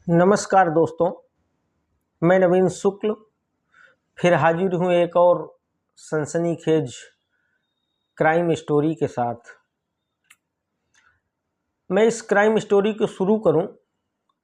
नमस्कार दोस्तों, मैं नवीन शुक्ल फिर हाजिर हूँ एक और सनसनीखेज क्राइम स्टोरी के साथ। मैं इस क्राइम स्टोरी को शुरू करूँ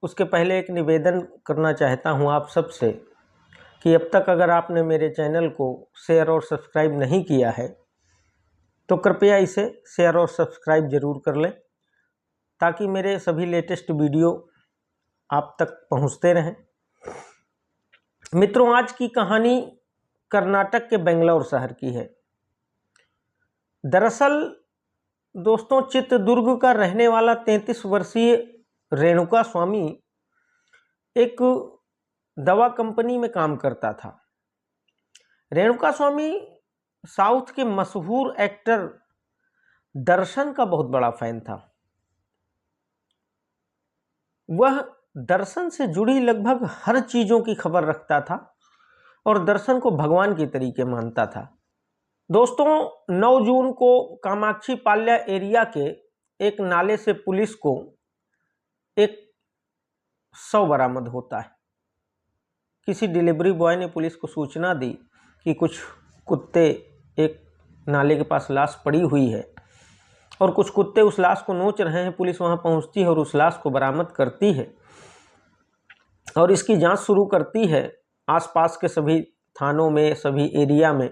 उसके पहले एक निवेदन करना चाहता हूँ आप सब से कि अब तक अगर आपने मेरे चैनल को शेयर और सब्सक्राइब नहीं किया है तो कृपया इसे शेयर और सब्सक्राइब ज़रूर कर लें ताकि मेरे सभी लेटेस्ट वीडियो आप तक पहुंचते रहें। मित्रों, आज की कहानी कर्नाटक के बेंगलोर शहर की है। दरअसल दोस्तों, चित्रदुर्ग का रहने वाला 33 वर्षीय रेणुका स्वामी एक दवा कंपनी में काम करता था। रेणुका स्वामी साउथ के मशहूर एक्टर दर्शन का बहुत बड़ा फैन था। वह दर्शन से जुड़ी लगभग हर चीज़ों की खबर रखता था और दर्शन को भगवान की तरीके मानता था। दोस्तों, 9 जून को कामाक्षी पाल्या एरिया के एक नाले से पुलिस को एक शव बरामद होता है। किसी डिलीवरी बॉय ने पुलिस को सूचना दी कि कुछ कुत्ते एक नाले के पास लाश पड़ी हुई है और कुछ कुत्ते उस लाश को नोच रहे हैं। पुलिस वहां पहुंचती है और उस लाश को बरामद करती है और इसकी जांच शुरू करती है। आसपास के सभी थानों में, सभी एरिया में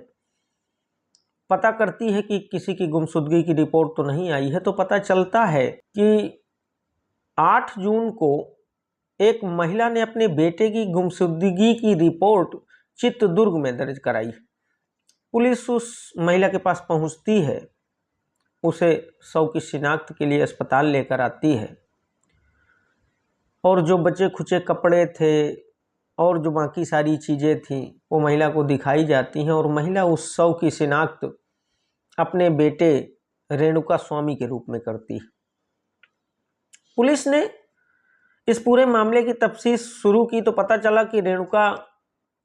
पता करती है कि किसी की गुमशुदगी की रिपोर्ट तो नहीं आई है। तो पता चलता है कि 8 जून को एक महिला ने अपने बेटे की गुमशुदगी की रिपोर्ट चित्रदुर्ग में दर्ज कराई। पुलिस उस महिला के पास पहुंचती है, उसे शव की शिनाख्त के लिए अस्पताल लेकर आती है और जो बचे खुचे कपड़े थे और जो बाकी सारी चीज़ें थीं वो महिला को दिखाई जाती हैं और महिला उस शव की शिनाख्त अपने बेटे रेणुका स्वामी के रूप में करती है। पुलिस ने इस पूरे मामले की तफ्तीश शुरू की तो पता चला कि रेणुका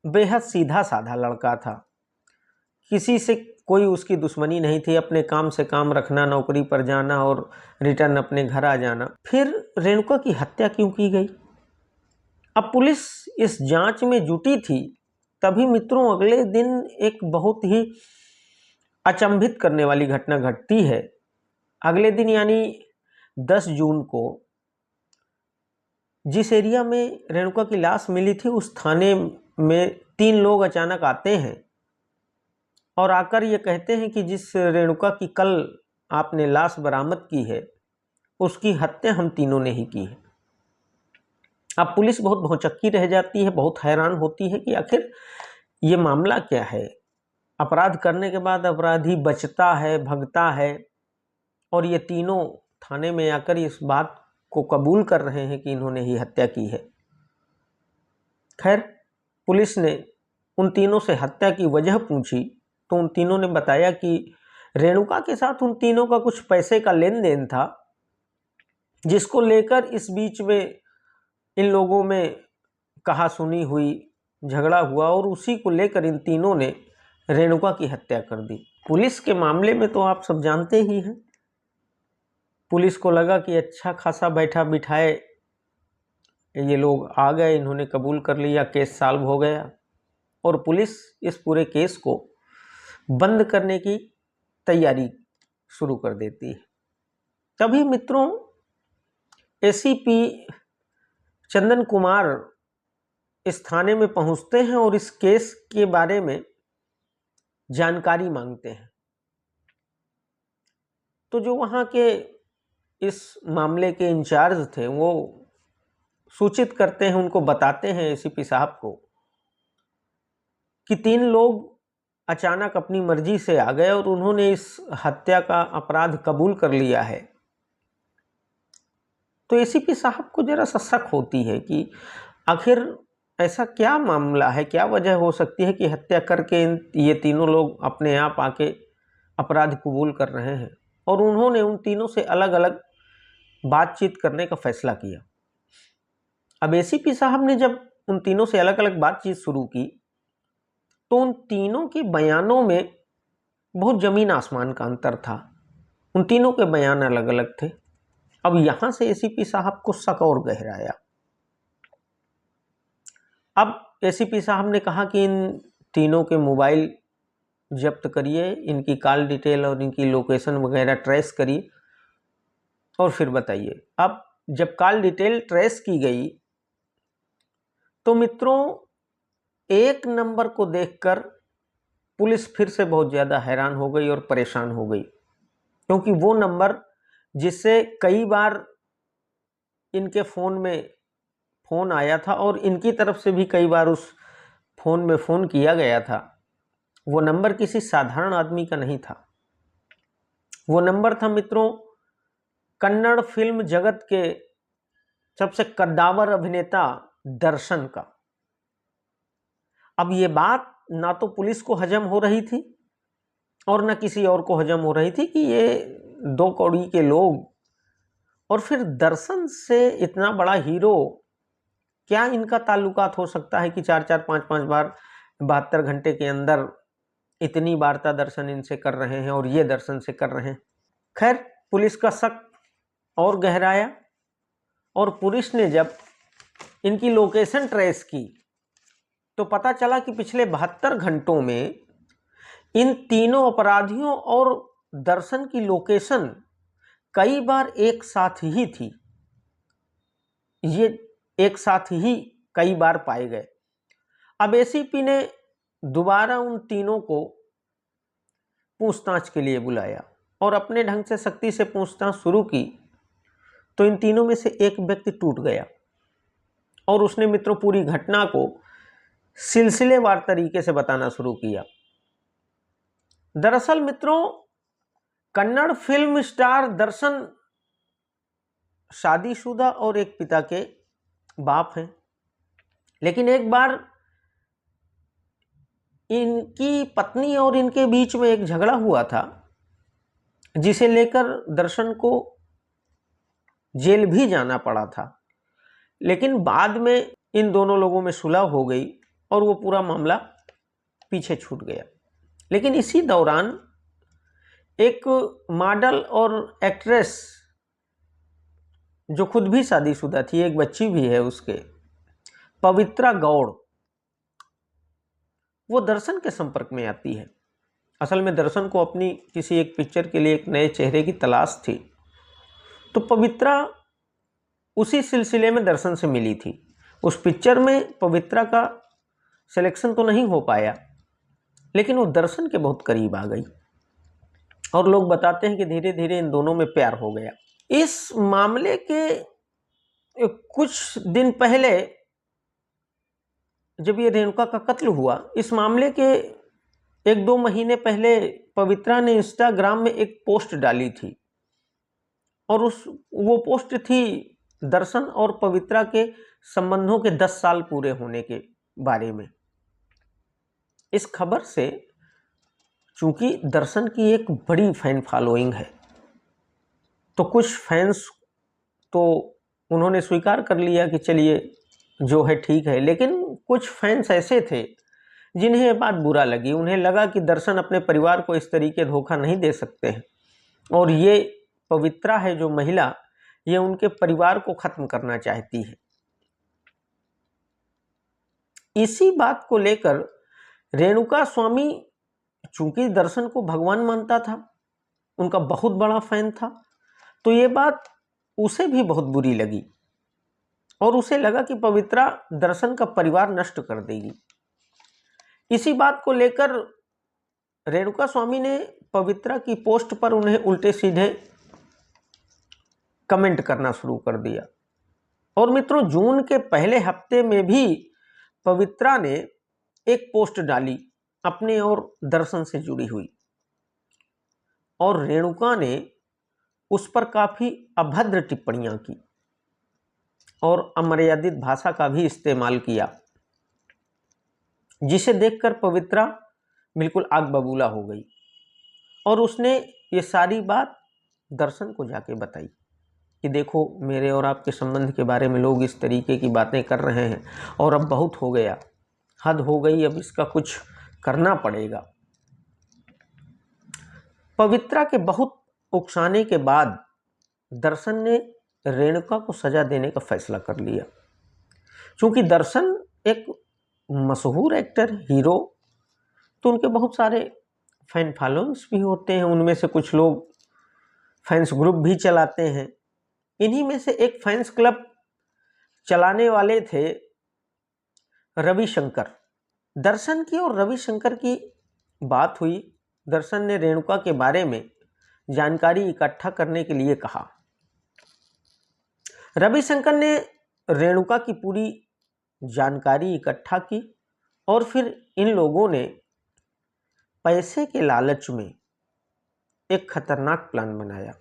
बेहद सीधा साधा लड़का था। किसी से कोई उसकी दुश्मनी नहीं थी। अपने काम से काम रखना, नौकरी पर जाना और रिटर्न अपने घर आ जाना। फिर रेणुका की हत्या क्यों की गई? अब पुलिस इस जांच में जुटी थी। तभी मित्रों, अगले दिन एक बहुत ही अचंभित करने वाली घटना घटती है। अगले दिन यानी 10 जून को जिस एरिया में रेणुका की लाश मिली थी उस थाने में 3 लोग अचानक आते हैं और आकर ये कहते हैं कि जिस रेणुका की कल आपने लाश बरामद की है उसकी हत्या हम तीनों ने ही की है। अब पुलिस बहुत भौचक्की रह जाती है, बहुत हैरान होती है कि आखिर ये मामला क्या है। अपराध करने के बाद अपराधी बचता है, भगता है और ये तीनों थाने में आकर इस बात को कबूल कर रहे हैं कि इन्होंने ही हत्या की है। खैर, पुलिस ने उन तीनों से हत्या की वजह पूछी तो उन तीनों ने बताया कि रेणुका के साथ उन तीनों का कुछ पैसे का लेन देन था, जिसको लेकर इस बीच में इन लोगों में कहा सुनी हुई, झगड़ा हुआ और उसी को लेकर इन तीनों ने रेणुका की हत्या कर दी। पुलिस के मामले में तो आप सब जानते ही हैं। पुलिस को लगा कि अच्छा खासा बैठा बिठाए ये लोग आ गए, इन्होंने कबूल कर लिया, केस सॉल्व हो गया और पुलिस इस पूरे केस को बंद करने की तैयारी शुरू कर देती है। तभी मित्रों, एसीपी चंदन कुमार इस थाने में पहुंचते हैं और इस केस के बारे में जानकारी मांगते हैं। तो जो वहां के इस मामले के इंचार्ज थे वो सूचित करते हैं, उनको बताते हैं एसीपी साहब को कि 3 लोग अचानक अपनी मर्जी से आ गए और उन्होंने इस हत्या का अपराध कबूल कर लिया है। तो एसीपी साहब को जरा सा शक होती है कि आखिर ऐसा क्या मामला है, क्या वजह हो सकती है कि हत्या करके ये तीनों लोग अपने आप आके अपराध कबूल कर रहे हैं। और उन्होंने उन तीनों से अलग अलग बातचीत करने का फैसला किया। अब एसीपी साहब ने जब उन तीनों से अलग अलग बातचीत शुरू की तो उन तीनों के बयानों में बहुत जमीन आसमान का अंतर था। उन तीनों के बयान अलग अलग थे। अब यहां से एसीपी साहब को शक और गहराया। अब एसीपी साहब ने कहा कि इन तीनों के मोबाइल जब्त करिए, इनकी कॉल डिटेल और इनकी लोकेशन वगैरह ट्रेस करिए और फिर बताइए। अब जब कॉल डिटेल ट्रेस की गई तो मित्रों एक नंबर को देखकर पुलिस फिर से बहुत ज़्यादा हैरान हो गई और परेशान हो गई, क्योंकि वो नंबर जिससे कई बार इनके फ़ोन में फ़ोन आया था और इनकी तरफ से भी कई बार उस फ़ोन में फ़ोन किया गया था, वो नंबर किसी साधारण आदमी का नहीं था। वो नंबर था मित्रों कन्नड़ फिल्म जगत के सबसे कद्दावर अभिनेता दर्शन का। अब ये बात ना तो पुलिस को हजम हो रही थी और ना किसी और को हजम हो रही थी कि ये 2 कौड़ी के लोग और फिर दर्शन से इतना बड़ा हीरो, क्या इनका ताल्लुकात हो सकता है कि 4-4 5-5 बार 72 घंटे के अंदर इतनी वार्ता दर्शन इनसे कर रहे हैं और ये दर्शन से कर रहे हैं। खैर पुलिस का शक और गहराया और पुलिस ने जब इनकी लोकेशन ट्रेस की तो पता चला कि पिछले 72 घंटों में इन तीनों अपराधियों और दर्शन की लोकेशन कई बार एक साथ ही थी। ये एक साथ ही कई बार पाए गए। अब एसीपी ने दोबारा उन तीनों को पूछताछ के लिए बुलाया और अपने ढंग से सख्ती से पूछताछ शुरू की तो इन तीनों में से एक व्यक्ति टूट गया और उसने मित्रों पूरी घटना को सिलसिलेवार तरीके से बताना शुरू किया। दरअसल मित्रों कन्नड़ फिल्म स्टार दर्शन शादीशुदा और एक पिता के बाप हैं, लेकिन एक बार इनकी पत्नी और इनके बीच में एक झगड़ा हुआ था जिसे लेकर दर्शन को जेल भी जाना पड़ा था, लेकिन बाद में इन दोनों लोगों में सुलह हो गई और वो पूरा मामला पीछे छूट गया। लेकिन इसी दौरान एक मॉडल और एक्ट्रेस जो खुद भी शादीशुदा थी, एक बच्ची भी है उसके, पवित्रा गौड़, वो दर्शन के संपर्क में आती है। असल में दर्शन को अपनी किसी एक पिक्चर के लिए एक नए चेहरे की तलाश थी, तो पवित्रा उसी सिलसिले में दर्शन से मिली थी। उस पिक्चर में पवित्रा का सिलेक्शन तो नहीं हो पाया, लेकिन वो दर्शन के बहुत करीब आ गई और लोग बताते हैं कि धीरे धीरे इन दोनों में प्यार हो गया। इस मामले के कुछ दिन पहले जब ये रेणुका का कत्ल हुआ, इस मामले के 1-2 महीने पहले पवित्रा ने इंस्टाग्राम में एक पोस्ट डाली थी और वो पोस्ट थी दर्शन और पवित्रा के संबंधों के 10 साल पूरे होने के बारे में। इस खबर से चूंकि दर्शन की एक बड़ी फैन फॉलोइंग है, तो कुछ फैंस तो उन्होंने स्वीकार कर लिया कि चलिए जो है ठीक है, लेकिन कुछ फैंस ऐसे थे जिन्हें ये बात बुरा लगी। उन्हें लगा कि दर्शन अपने परिवार को इस तरीके धोखा नहीं दे सकते हैं और ये पवित्रा है जो महिला, ये उनके परिवार को खत्म करना चाहती है। इसी बात को लेकर रेणुका स्वामी चूंकि दर्शन को भगवान मानता था, उनका बहुत बड़ा फैन था, तो ये बात उसे भी बहुत बुरी लगी और उसे लगा कि पवित्रा दर्शन का परिवार नष्ट कर देगी। इसी बात को लेकर रेणुका स्वामी ने पवित्रा की पोस्ट पर उन्हें उल्टे सीधे कमेंट करना शुरू कर दिया और मित्रों जून के पहले हफ्ते में भी पवित्रा ने एक पोस्ट डाली अपने और दर्शन से जुड़ी हुई और रेणुका ने उस पर काफी अभद्र टिप्पणियां की और अमर्यादित भाषा का भी इस्तेमाल किया, जिसे देखकर पवित्रा बिल्कुल आग बबूला हो गई और उसने ये सारी बात दर्शन को जाके बताई कि देखो मेरे और आपके संबंध के बारे में लोग इस तरीके की बातें कर रहे हैं और अब बहुत हो गया, हद हो गई, अब इसका कुछ करना पड़ेगा। पवित्रा के बहुत उकसाने के बाद दर्शन ने रेणुका को सजा देने का फैसला कर लिया। क्योंकि दर्शन एक मशहूर एक्टर, हीरो, तो उनके बहुत सारे फैन फॉलोइंग्स भी होते हैं। उनमें से कुछ लोग फैंस ग्रुप भी चलाते हैं। इन्हीं में से एक फैंस क्लब चलाने वाले थे रविशंकर। दर्शन की और रविशंकर की बात हुई। दर्शन ने रेणुका के बारे में जानकारी इकट्ठा करने के लिए कहा। रविशंकर ने रेणुका की पूरी जानकारी इकट्ठा की और फिर इन लोगों ने पैसे के लालच में एक खतरनाक प्लान बनाया।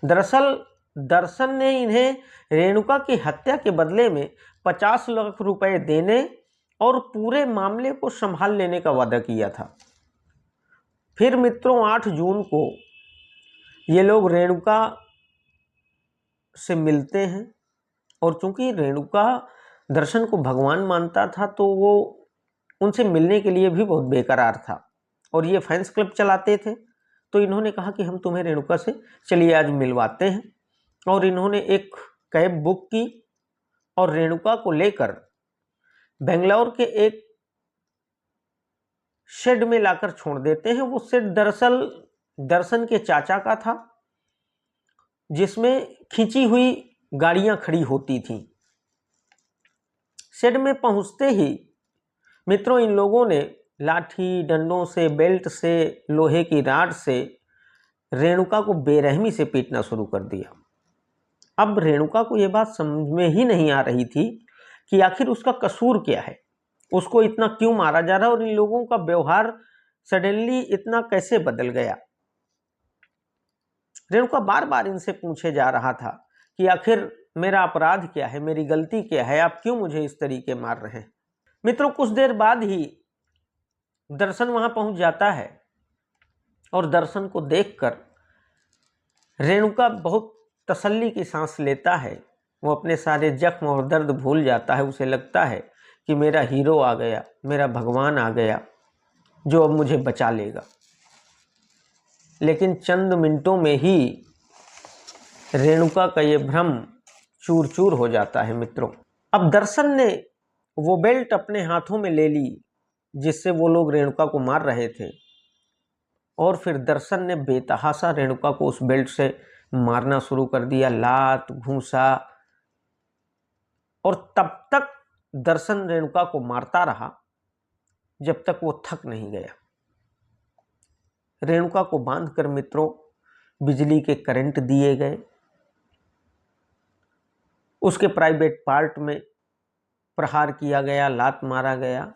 दरअसल दर्शन ने इन्हें रेणुका की हत्या के बदले में 50 लाख रुपए देने और पूरे मामले को संभाल लेने का वादा किया था। फिर मित्रों 8 जून को ये लोग रेणुका से मिलते हैं और चूंकि रेणुका दर्शन को भगवान मानता था तो वो उनसे मिलने के लिए भी बहुत बेकरार था और ये फैंस क्लब चलाते थे। तो इन्होंने कहा कि हम तुम्हें रेणुका से चलिए आज मिलवाते हैं और इन्होंने एक कैब बुक की और रेणुका को लेकर बेंगलोर के एक शेड में लाकर छोड़ देते हैं। वो शेड दरअसल दर्शन के चाचा का था, जिसमें खींची हुई गाड़ियां खड़ी होती थीं। शेड में पहुंचते ही मित्रों इन लोगों ने लाठी डंडों से, बेल्ट से, लोहे की राड से रेणुका को बेरहमी से पीटना शुरू कर दिया। अब रेणुका को यह बात समझ में ही नहीं आ रही थी कि आखिर उसका कसूर क्या है, उसको इतना क्यों मारा जा रहा है और इन लोगों का व्यवहार सडनली इतना कैसे बदल गया। रेणुका बार बार इनसे पूछे जा रहा था कि आखिर मेरा अपराध क्या है, मेरी गलती क्या है, आप क्यों मुझे इस तरीके मार रहे हैं। मित्रों कुछ देर बाद ही दर्शन वहां पहुंच जाता है और दर्शन को देखकर रेणुका बहुत तसल्ली की सांस लेता है। वो अपने सारे जख्म और दर्द भूल जाता है। उसे लगता है कि मेरा हीरो आ गया, मेरा भगवान आ गया जो अब मुझे बचा लेगा। लेकिन चंद मिनटों में ही रेणुका का ये भ्रम चूर चूर हो जाता है। मित्रों अब दर्शन ने वो बेल्ट अपने हाथों में ले ली जिससे वो लोग रेणुका को मार रहे थे और फिर दर्शन ने बेतहाशा रेणुका को उस बेल्ट से मारना शुरू कर दिया, लात घूंसा। और तब तक दर्शन रेणुका को मारता रहा जब तक वो थक नहीं गया। रेणुका को बांधकर मित्रों बिजली के करंट दिए गए, उसके प्राइवेट पार्ट में प्रहार किया गया, लात मारा गया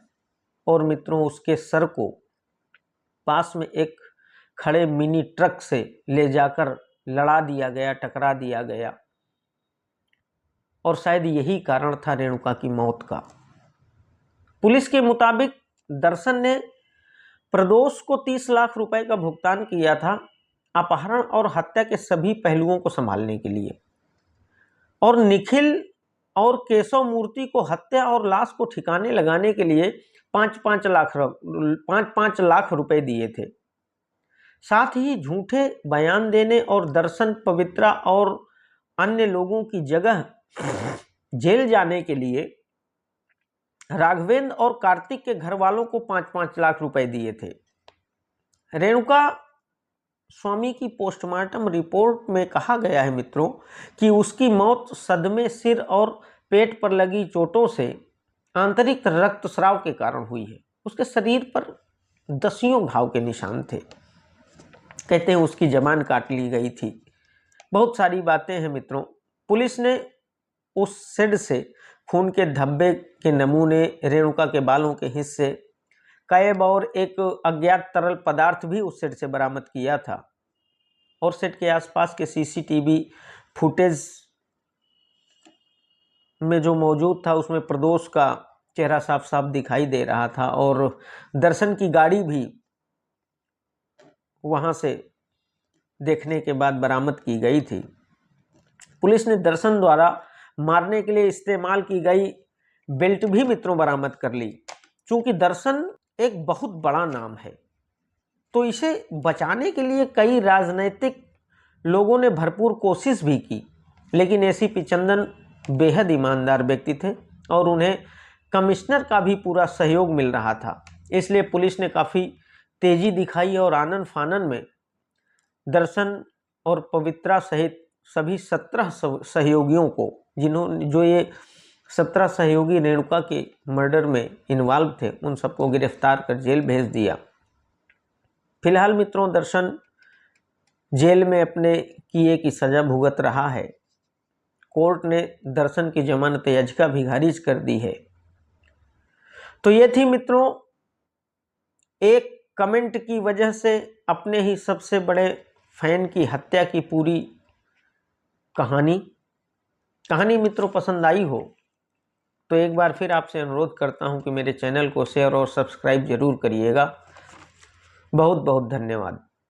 और मित्रों उसके सर को पास में एक खड़े मिनी ट्रक से ले जाकर लड़ा दिया गया, टकरा दिया गया। और शायद यही कारण था रेणुका की मौत का। पुलिस के मुताबिक दर्शन ने प्रदोष को 30 लाख रुपए का भुगतान किया था अपहरण और हत्या के सभी पहलुओं को संभालने के लिए, और निखिल और केशव मूर्ति को हत्या और लाश को ठिकाने लगाने के लिए 5-5 लाख रुपए दिए थे। साथ ही झूठे बयान देने और दर्शन पवित्रा और अन्य लोगों की जगह जेल जाने के लिए राघवेंद्र और कार्तिक के घर वालों को 5-5 लाख रुपए दिए थे। रेणुका स्वामी की पोस्टमार्टम रिपोर्ट में कहा गया है मित्रों कि उसकी मौत सदमे, सिर और पेट पर लगी चोटों से आंतरिक रक्तस्राव के कारण हुई है। उसके शरीर पर दसियों घाव के निशान थे। कहते हैं उसकी जबान काट ली गई थी। बहुत सारी बातें हैं मित्रों। पुलिस ने उस शेड से खून के धब्बे के नमूने, रेणुका के बालों के हिस्से, कैब और एक अज्ञात तरल पदार्थ भी उस शेड से बरामद किया था। और शेड के आसपास के सीसीटीवी फुटेज में जो मौजूद था उसमें प्रदोष का चेहरा साफ साफ दिखाई दे रहा था और दर्शन की गाड़ी भी वहां से देखने के बाद बरामद की गई थी। पुलिस ने दर्शन द्वारा मारने के लिए इस्तेमाल की गई बेल्ट भी मित्रों बरामद कर ली। चूंकि दर्शन एक बहुत बड़ा नाम है तो इसे बचाने के लिए कई राजनीतिक लोगों ने भरपूर कोशिश भी की, लेकिन एसीपी चंदन बेहद ईमानदार व्यक्ति थे और उन्हें कमिश्नर का भी पूरा सहयोग मिल रहा था। इसलिए पुलिस ने काफ़ी तेजी दिखाई और आनन फानन में दर्शन और पवित्रा सहित सभी 17 सहयोगियों को, जो ये 17 सहयोगी रेणुका के मर्डर में इन्वॉल्व थे, उन सबको गिरफ्तार कर जेल भेज दिया। फिलहाल मित्रों, दर्शन जेल में अपने किए की सजा भुगत रहा है। कोर्ट ने दर्शन की जमानत याचिका भी खारिज कर दी है। तो ये थी मित्रों एक कमेंट की वजह से अपने ही सबसे बड़े फैन की हत्या की पूरी कहानी मित्रों पसंद आई हो तो एक बार फिर आपसे अनुरोध करता हूं कि मेरे चैनल को शेयर और सब्सक्राइब जरूर करिएगा। बहुत बहुत धन्यवाद।